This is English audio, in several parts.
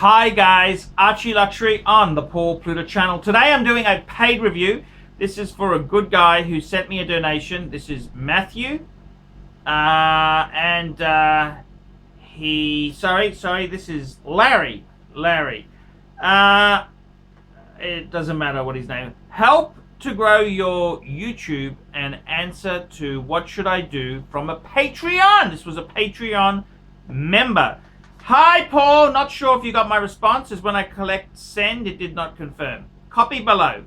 Hi guys, Archie Luxury on the Paul Pluta channel. Today I'm doing a paid review. This is for a good guy who sent me a donation. This is Matthew. This is Larry. It doesn't matter what his name is. Help to grow your YouTube and answer to what should I do from a Patreon. This was a Patreon member. Hi Paul, not sure if you got my response, as when I collect send it did not confirm. Copy below.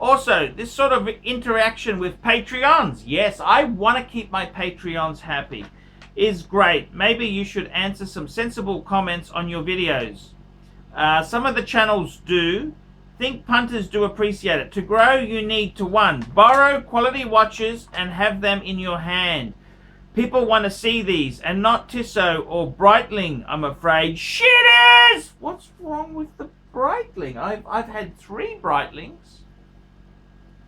Also, this sort of interaction with Patreons, yes, I want to keep my Patreons happy, is great. Maybe you should answer some sensible comments on your videos. Some of the channels do. Think punters do appreciate it. To grow, you need to 1. Borrow quality watches and have them in your hand. People want to see these, and not Tissot or Breitling, I'm afraid. Shitters! What's wrong with the Breitling? I've had 3 Breitlings,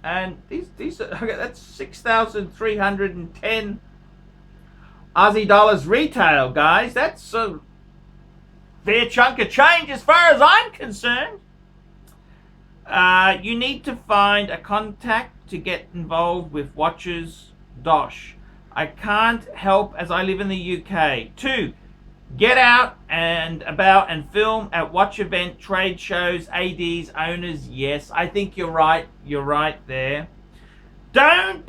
and these are, okay, that's 6,310 Aussie dollars retail, guys. That's a fair chunk of change as far as I'm concerned. You need to find a contact to get involved with watches. Dosh. I can't help as I live in the UK. 2. Get out and about and film at watch event, trade shows, ADs, owners. Yes, I think you're right. You're right there. Don't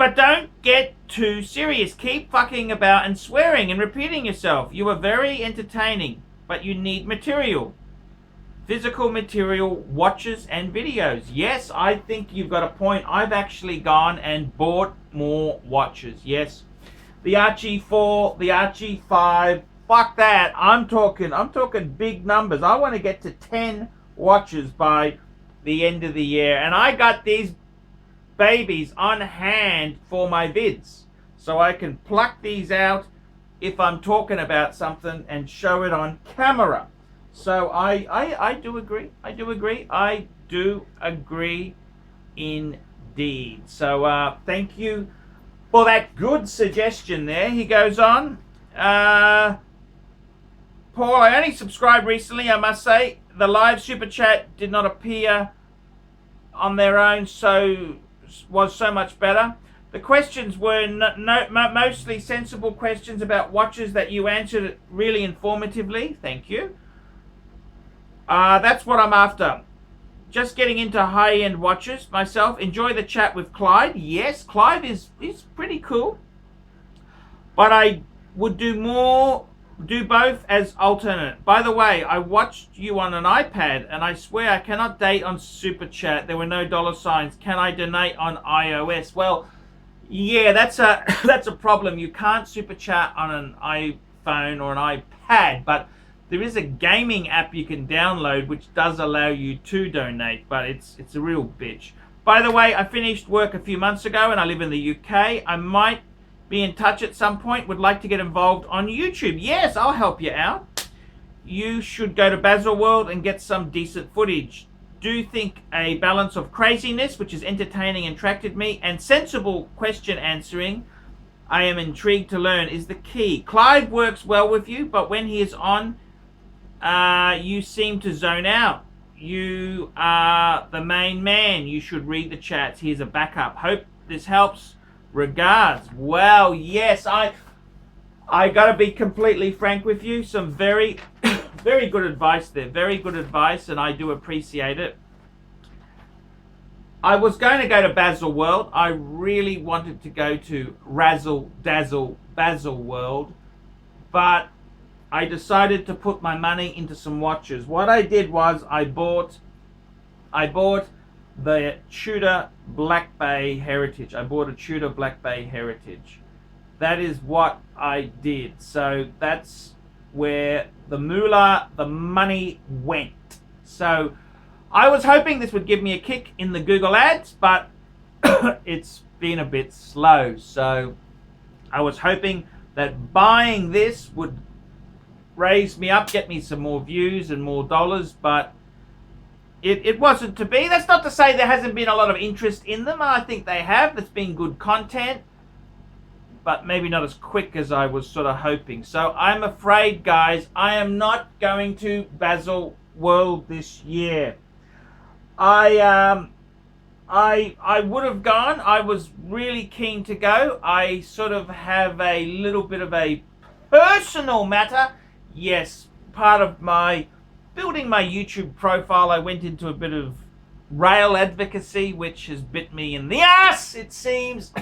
get too serious. Keep fucking about and swearing and repeating yourself. You are very entertaining, but you need material. Physical material, watches and videos. Yes, I think you've got a point. I've actually gone and bought more watches. Yes. The Archie 4, the Archie 5, fuck that. I'm talking big numbers. I want to get to 10 watches by the end of the year. And I got these babies on hand for my vids. So I can pluck these out if I'm talking about something and show it on camera. So I do agree. I do agree indeed. So thank you for that good suggestion there. He goes on. Paul, I only subscribed recently, I must say. The live super chat did not appear on their own, so was so much better. The questions were mostly sensible questions about watches that you answered really informatively. Thank you. That's what I'm after. Just getting into high-end watches myself. Enjoy the chat with Clyde. Yes, Clyde is pretty cool. But I would do both as alternate. By the way, I watched you on an iPad, and I swear I cannot date on Super Chat. There were no dollar signs. Can I donate on iOS? Well, yeah, that's a problem. You can't Super Chat on an iPhone or an iPad, but there is a gaming app you can download which does allow you to donate, but it's a real bitch. By the way, I finished work a few months ago and I live in the UK. I might be in touch at some point. Would like to get involved on YouTube. Yes, I'll help you out. You should go to Baselworld and get some decent footage. Do think a balance of craziness, which is entertaining and attracted me, and sensible question answering, I am intrigued to learn, is the key. Clive works well with you, but when he is on, you seem to zone out. You are the main man. You should read the chats. Here's a backup. Hope this helps. Regards. Well, yes, I gotta be completely frank with you. Some very very good advice there. Very good advice, and I do appreciate it. I was going to go to Baselworld. I really wanted to go to Razzle Dazzle Baselworld, but I decided to put my money into some watches. What I did was I bought the Tudor Black Bay Heritage. I bought a Tudor Black Bay Heritage. That is what I did. So that's where the moolah, the money went. So I was hoping this would give me a kick in the Google ads, but it's been a bit slow. So I was hoping that buying this would raise me up, get me some more views and more dollars, but it wasn't to be. That's not to say there hasn't been a lot of interest in them. I think they have. There's been good content, but maybe not as quick as I was sort of hoping. So I'm afraid, guys, I am not going to Baselworld world this year. I would have gone. I was really keen to go. I sort of have a little bit of a personal matter. Yes, part of my building my YouTube profile, I went into a bit of rail advocacy, which has bit me in the ass, it seems.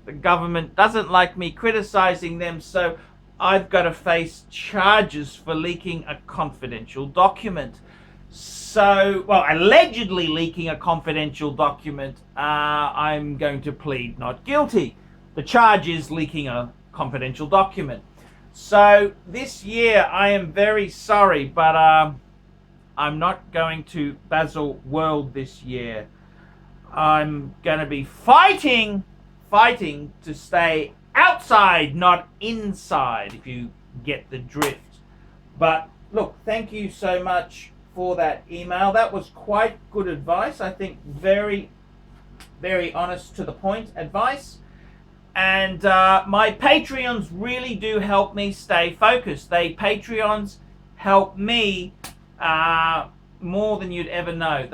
The government doesn't like me criticizing them, so I've got to face charges for leaking a confidential document. So, well, allegedly leaking a confidential document. I'm going to plead not guilty. The charge is leaking a confidential document. So this year, I am very sorry, but I'm not going to Basel World this year. I'm going to be fighting to stay outside, not inside, if you get the drift. But look, thank you so much for that email. That was quite good advice. I think very, very honest to the point advice. And my Patreons really do help me stay focused. Patreons help me more than you'd ever know.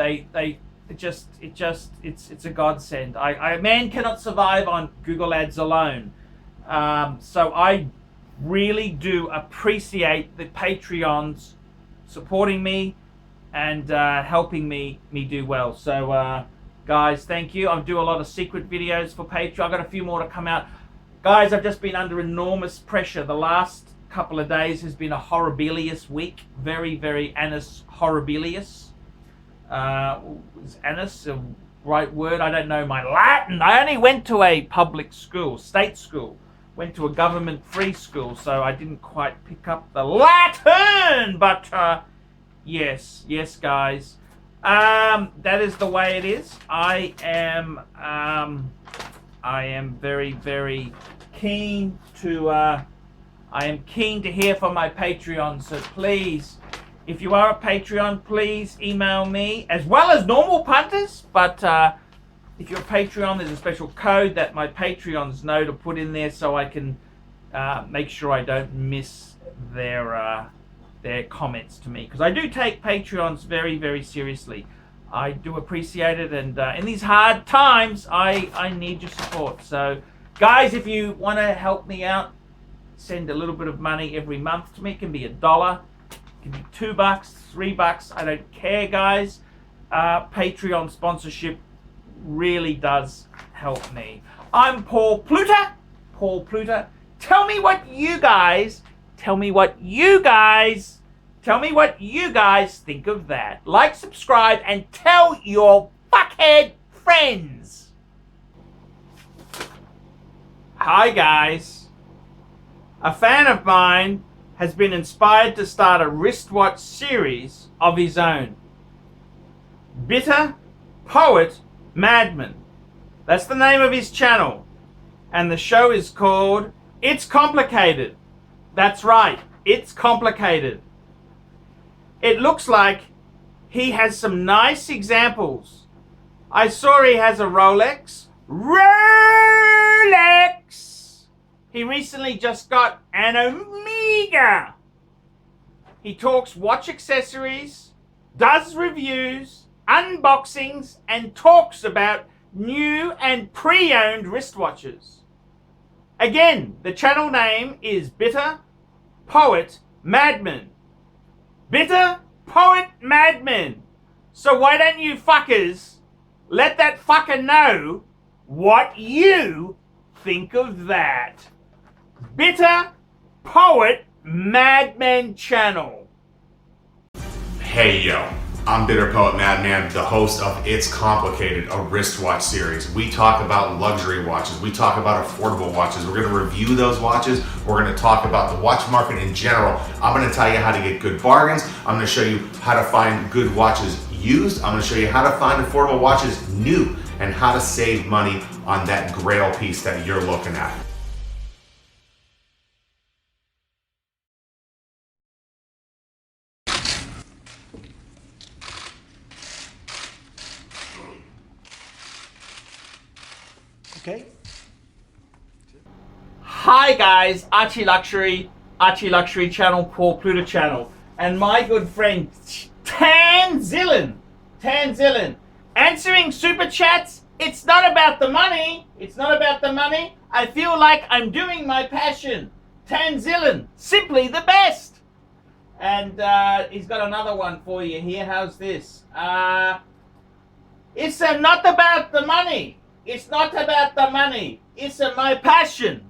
It's a godsend. A man cannot survive on Google Ads alone. So I really do appreciate the Patreons supporting me and helping me do well. So guys, thank you. I do a lot of secret videos for Patreon. I've got a few more to come out. Guys, I've just been under enormous pressure. The last couple of days has been a horribilious week. Very, very annus horribilious. Is annus a right word? I don't know my Latin. I only went to a public school, state school. Went to a government free school, so I didn't quite pick up the Latin. But yes, guys. That is the way it is. I am very, very keen to hear from my Patreon. So please, if you are a Patreon, please email me, as well as normal punters. But if you're a Patreon, there's a special code that my Patreons know to put in there, so I can make sure I don't miss their comments to me, because I do take Patreons very, very seriously. I do appreciate it, and in these hard times, I need your support. So, guys, if you want to help me out, send a little bit of money every month to me. It can be $1, it can be $2, $3. I don't care, guys. Patreon sponsorship really does help me. I'm Paul Pluta. Tell me what you guys think of that. Like, subscribe, and tell your fuckhead friends. Hi guys. A fan of mine has been inspired to start a wristwatch series of his own. Bitter Poet Madman. That's the name of his channel. And the show is called It's Complicated. That's right, it's complicated. It looks like he has some nice examples. I saw he has a Rolex. He recently just got an Omega. He talks watch accessories, does reviews, unboxings, and talks about new and pre-owned wristwatches. Again, the channel name is Bitter Poet Madman. Bitter Poet Madman. So why don't you fuckers let that fucker know what you think of that? Bitter Poet Madman channel. Hey yo, I'm Bitter Poet Madman, the host of It's Complicated, a wristwatch series. We talk about luxury watches, we talk about affordable watches, we're going to review those watches, we're going to talk about the watch market in general. I'm going to tell you how to get good bargains, I'm going to show you how to find good watches used, I'm going to show you how to find affordable watches new, and how to save money on that grail piece that you're looking at. Okay. Hi guys, Archie Luxury channel, Paul Pluta channel, and my good friend Tanzillion. Tanzillion. Answering super chats, it's not about the money. It's not about the money. I feel like I'm doing my passion. Tanzillion. Simply the best. And he's got another one for you here. How's this? It's not about the money. It's not about the money. It's my passion.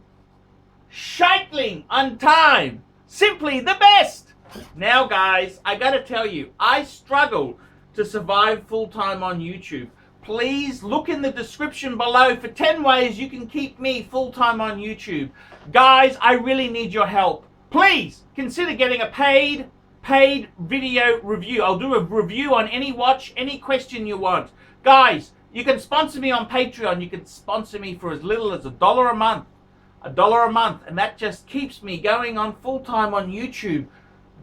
Scheitling on time. Simply the best. Now, guys, I got to tell you, I struggle to survive full-time on YouTube. Please look in the description below for 10 ways you can keep me full-time on YouTube. Guys, I really need your help. Please consider getting a paid video review. I'll do a review on any watch, any question you want. Guys, you can sponsor me on Patreon. You can sponsor me for as little as $1 a month. $1 a month, and that just keeps me going on full-time on YouTube.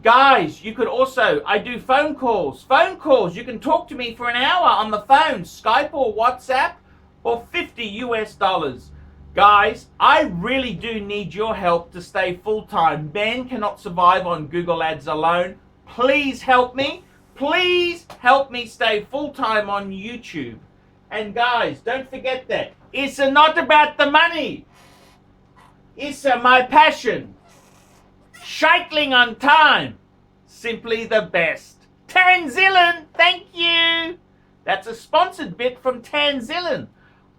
Guys, you could also, I do phone calls. Phone calls, you can talk to me for an hour on the phone, Skype or WhatsApp, for $50 US. Guys, I really do need your help to stay full-time. Ben cannot survive on Google Ads alone. Please help me. Please help me stay full-time on YouTube. And guys, don't forget that it's not about the money. It's my passion. Scheitling on time. Simply the best. Tanzillion, thank you. That's a sponsored bit from Tanzillion.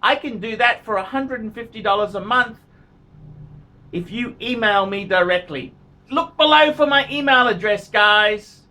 I can do that for $150 a month if you email me directly. Look below for my email address, guys.